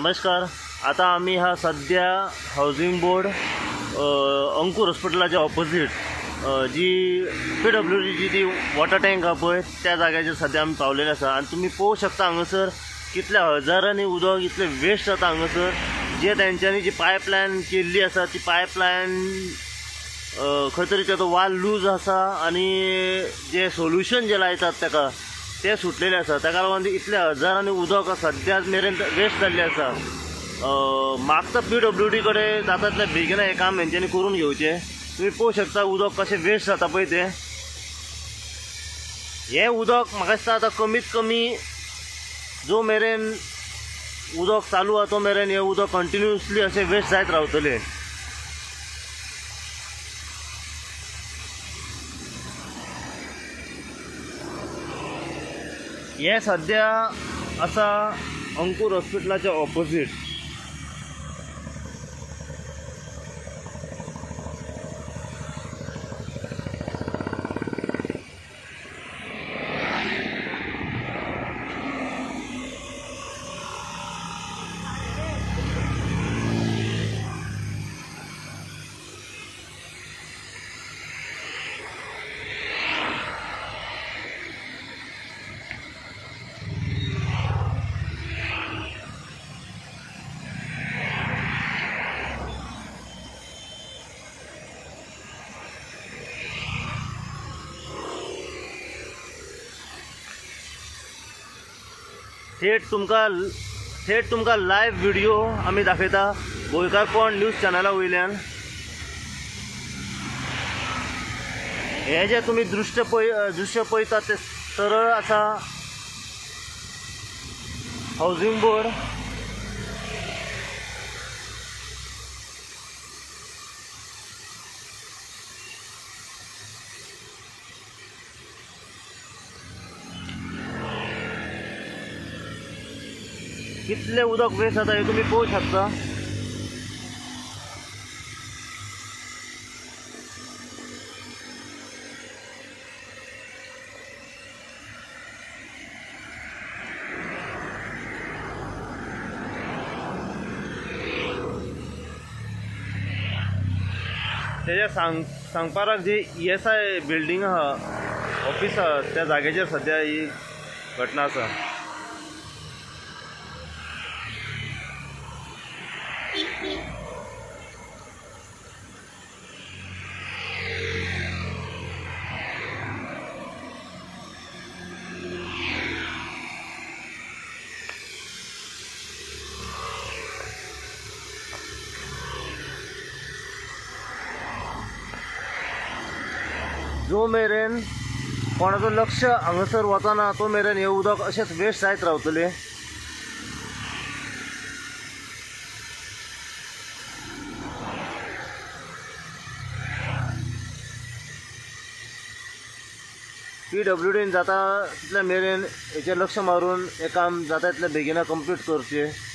नमस्कार. आता आम्ही हा सध्या हाऊसिंग बोर्ड अंकुर हॉस्पिटलाच्या ऑपोजिट जी PWDची ती वॉटर टँक हा पळय त्या जाग्याचेर सध्या आमी पावलेले आसा. आनी तुमी पळोवं शकता हांगासर कितल्या हजारांनी उदक इतले वेस्ट जाता हांगासर. जे तेंच्यांनी जी पायपलायन केल्ली आसा ती पायपलायन खंय तरी तेजो वाल लूज आसा आनी जे सोल्युशन जे लायतात ताका ते सुटलेले आसा. ताका लागून इतल्या हजारांनी उदक सद्या मेरेन वेस्ट जाल्लें आसा. मागता PWD कडेन जाता तितल्या बेगीन हें काम हेंच्यांनी करून घेवचें. तुम्ही पळोवं शकता उदक कशें वेस्ट जाता पळय तें. हें उदक म्हाका दिसता आतां कमीत कमी जो मेरेन उदक चालू आसा तो मेरेन हें उदक कंटिन्युअसली अशें वेस्ट जायत रावतलें. हें सद्या आसा अंकुर हॉस्पिटलाच्या ऑपोजिट. थेट तुमकां लायव्ह व्हिडिओ आमी दाखयता गोंयकार कोण न्यूज चॅनला वयल्यान. हे जे तुम्ही दृश्य पळयतात ते सरळ आसा हाऊसिंग बोर्ड. कितले उदक वेस्ट जाता हे तुम्ही पळोवं शकता. तेज्या सांगपाक जी ESI बिल्डींग आहा ऑफिस आहा त्या जाग्याचेर सद्या ही घटना आसा. जो मेरेन कोणाचो लक्ष हांगासर वचना तो मेरेन हे उदक अशेंच वेस्ट जायत रावतलें. PWDन जाता तितल्या मेरेन हेचेर लक्ष मारून हें काम जाता तितल्या बेगीना कंप्लीट करचें.